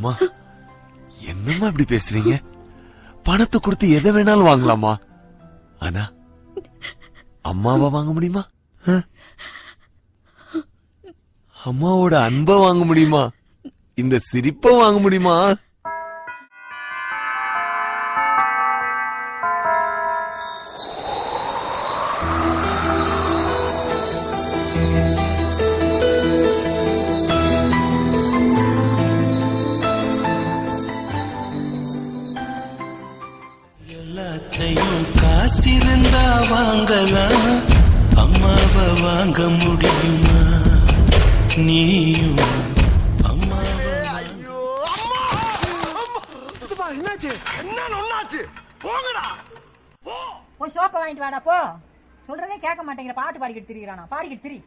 அம்மா என்னம்மா இப்படி பேசுறீங்க? பணத்தை கொடுத்து எதை வேணாலும் வாங்கலாமா? ஆனா அம்மாவை வாங்க முடியுமா? அம்மாவோட அன்பை வாங்க முடியுமா? இந்த சிரிப்பை வாங்க முடியுமா? எல்லாத்தையும் காசிருந்தா வாங்கலாம், அம்மாவை வாங்க முடியுமா? நீயும் அம்மாவை என்னாச்சு? என்ன ஒண்ணாச்சு? போங்கடா போ. போய் சோப்பை வாங்கிட்டு வாடா போ. சொல்றதே கேட்க மாட்டேங்கிற, பாட்டு பாடிக்கிட்டு திரிகிறானா? பாடிக்கிட்டு திரி.